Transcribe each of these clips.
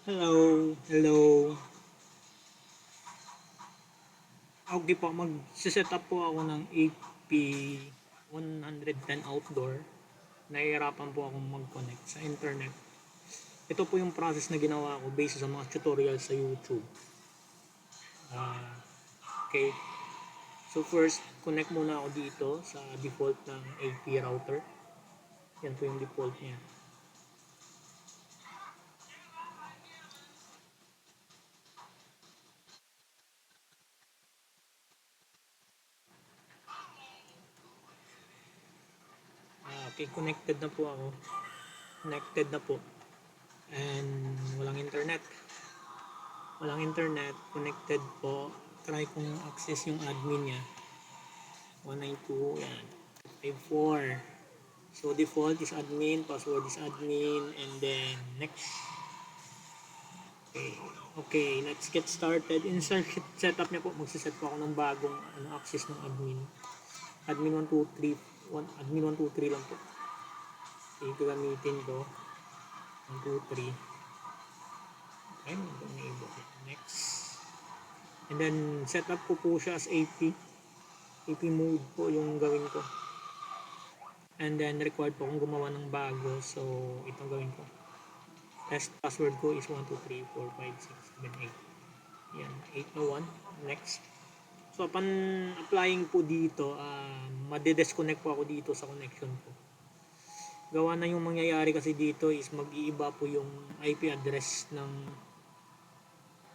Hello, hello. Okay po, mag-set up po ako ng AP110 outdoor. Nahihirapan po akong mag-connect sa internet. Ito po yung process na ginawa ko based sa mga tutorials sa YouTube. Okay. So first, connect muna ako dito sa default ng AP router. Yan po yung default niya. Okay, connected na po ako. Connected na po. And walang internet. Walang internet. Connected po. Try kong access yung admin niya. 192, yan. 54. So default is admin, password is admin, and then next. Okay, okay, let's get started. Insert setup niya po, magsiset po ako ng bagong access ng admin. Admin 123, admin 123 lang po. Okay, gagamitin ko. 123. Okay, enable. Next. And then setup ko po siya as AP. AP mode po yung gawin ko. And then required po akong gumawa ng bago. So itong gawin ko. Test password ko is 1, 2, 3, 4, 5, 6, 7, 8. Yan, 8 na 1. Next. So upon applying po dito, madedisconnect po ako dito sa connection ko. Gawa na yung mangyayari kasi dito is mag-iiba po yung IP address ng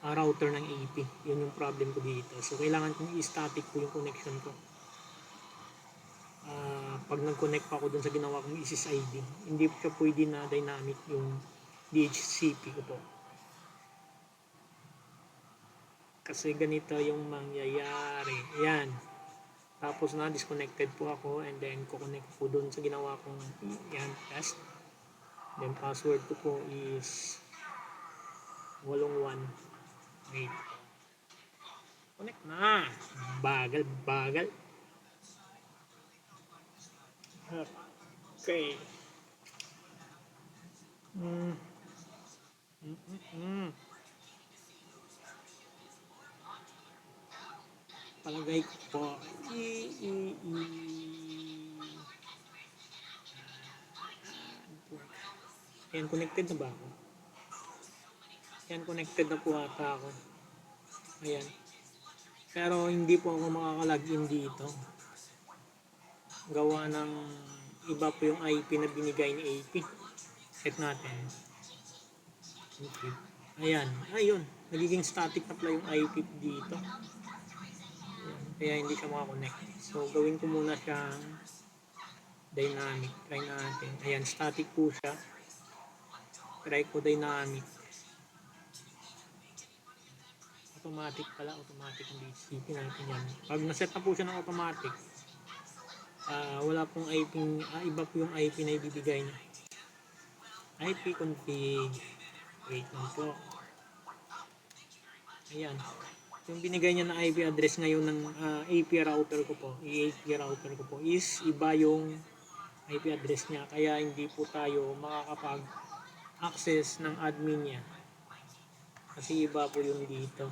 router ng AP. Yun yung problem ko dito. So kailangan kong i-static po yung connection ko. Pag nag-connect pa ako dun sa ginawa kong SSID, hindi po siya pwede na dynamic yung DHCP ko po. Kasi ganito yung mangyayari. Yan. Tapos na disconnected po ako and then ko-connect po dun sa ginawa kong yan test. Then password ko po is 81. Wait. Connect na. Bagal, bagal. Okay. Mm. Mm-mm. Palagay ko po. Ayan, connected na ba ako? Ayan, connected na po ata ako. Ayan. Pero hindi po ako makakalagin dito. Gawa ng iba po yung IP na binigay ni AP. Set natin. Okay. Ayan. Ayun. Nagiging static na pala yung IP dito. Ayan. Kaya hindi siya makakonect. So, gawin ko muna siyang dynamic. Try natin. Ayan. Static po siya. Try ko dynamic. Automatic pala. Automatic ang DHCP natin yan. Pag naset na po siya ng automatic, wala pong IP, iba po yung IP na ibibigay niya. IP config. Wait lang po. Ayan. Yung binigay niya na IP address ngayon ng AP router ko po, AP router ko po is iba yung IP address niya. Kaya hindi po tayo makakapag-access ng admin niya. Kasi iba po yung dito.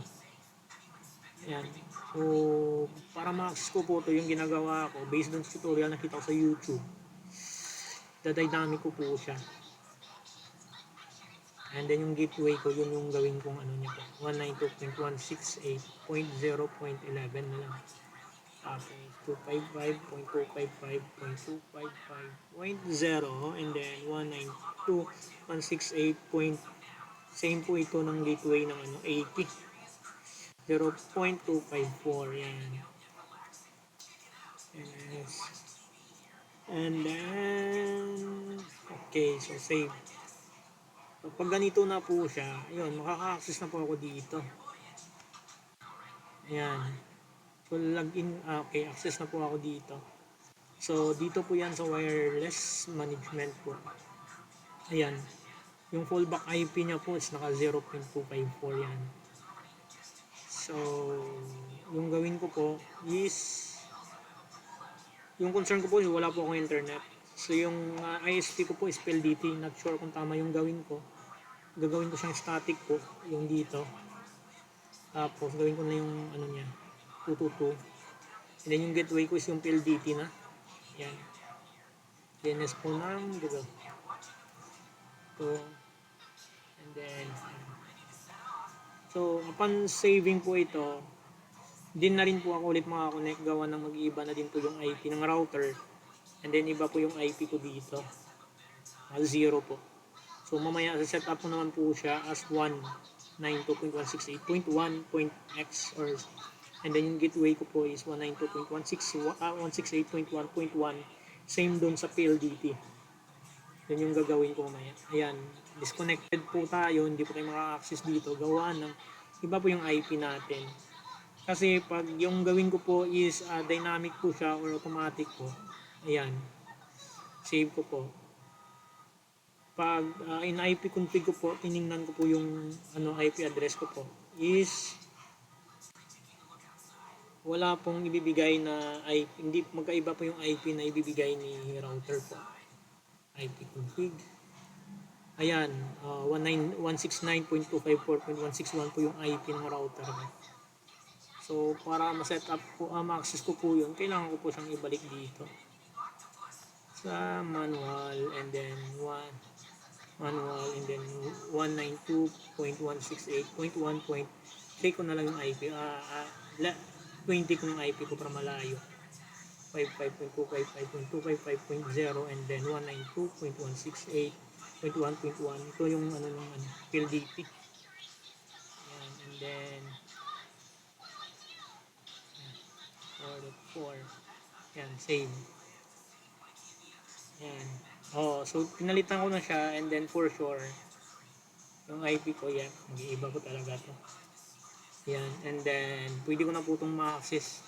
Ayan. So, para ma-access ko po ito yung ginagawa ko based on tutorial na kita ko sa YouTube. Dynamic ko po siya. And then yung gateway ko, yun yung gawin kong ano niya po. 192.168.0.11 na lang. Tapos 255.255.255.0 and then 192.168. Same po ito ng gateway ng 80. 0.254 yan. Yes. And then okay, so save. So, pag ganito na po siya, ayun, makaka-access na po ako dito. Ayan. So, login, okay, access na po ako dito. So, dito po yan sa wireless management po. Ayan. Yung fallback IP niya po is naka 0.254 yan. So, yung gawin ko po is, yung concern ko po is wala po akong internet. So, yung ISP ko po is PLDT. Not sure kung tama yung gawin ko. gagawin ko siyang static po, yung dito. Tapos gawin ko na yung ano niya, 222. And then yung gateway ko is yung PLDT na. Yan. DNS po ng dito. So, and then, so upon saving po ito, din na rin po ako ulit makakonect, gawa ng mag-iiba na din po yung IP ng router. And then iba po yung IP ko dito. 0 po. So mamaya sa setup ko naman po siya as 192.168.1.x or and then yung gateway ko po is 192.168.1.1, same doon sa PLDT. Yun yung gagawin ko mamaya. Ayan, disconnected po tayo, hindi po tayo maka-access dito, gawa ng iba po yung IP natin. Kasi pag yung gawin ko po is dynamic po siya or automatic po, ayan, save ko po. Pag in IP config ko po, tiningnan ko po yung IP address ko po is wala pong ibibigay na IP, hindi magkaiba po yung IP na ibibigay ni router po. IP config. Ayan, 169.254.161 po yung IP ng router. So para ma-set up po, ma-access ko po yun, kailangan ko po siyang ibalik dito sa manual and then and then 192.168.1. Take ko na lang yung IP, 20 ko yung IP ko para malayo, 55.255.255.0 and then 192.168.1.1. Ito yung PLDT. Yan, and then 4.4. Yan, same. Yan. So pinalitan ko na siya and then for sure yung IP ko yan, mag-iiba ko talaga to. Yan, and then pwede ko na po itong ma-access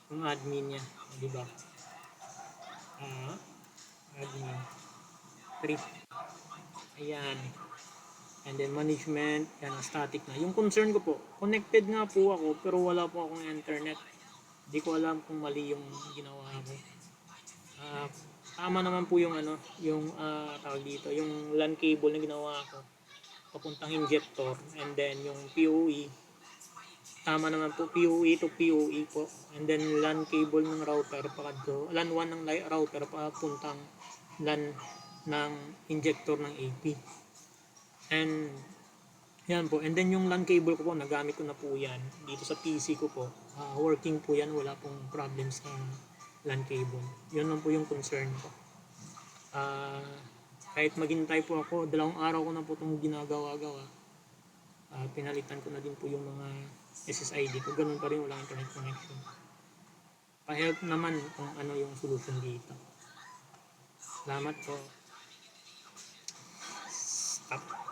yung admin niya, di ba? Admin 3. Ayan. And then management, yan, static na. Yung concern ko po, connected nga po ako pero wala po akong internet. Hindi ko alam kung mali yung ginawa ko. Tama naman po yung tawag dito, yung LAN cable na ginawa ko papuntang injector, and then yung PoE tama naman po, PoE to PoE po, and then LAN cable ng router pakadto, LAN 1 ng router papuntang LAN ng injector ng AP. And yan po, and then yung LAN cable ko po, nagamit ko na po yan dito sa PC ko po, working po yan, wala pong problem sa LAN cable. Yun lang po yung concern ko. Kahit maghintay po ako, 2 araw ko na po itong ginagawa-gawa. Pinalitan ko na din po yung mga SSID ko, ganun pa rin, walang internet connection. Pa-help naman kung ano yung solution dito. Salamat po. Stop.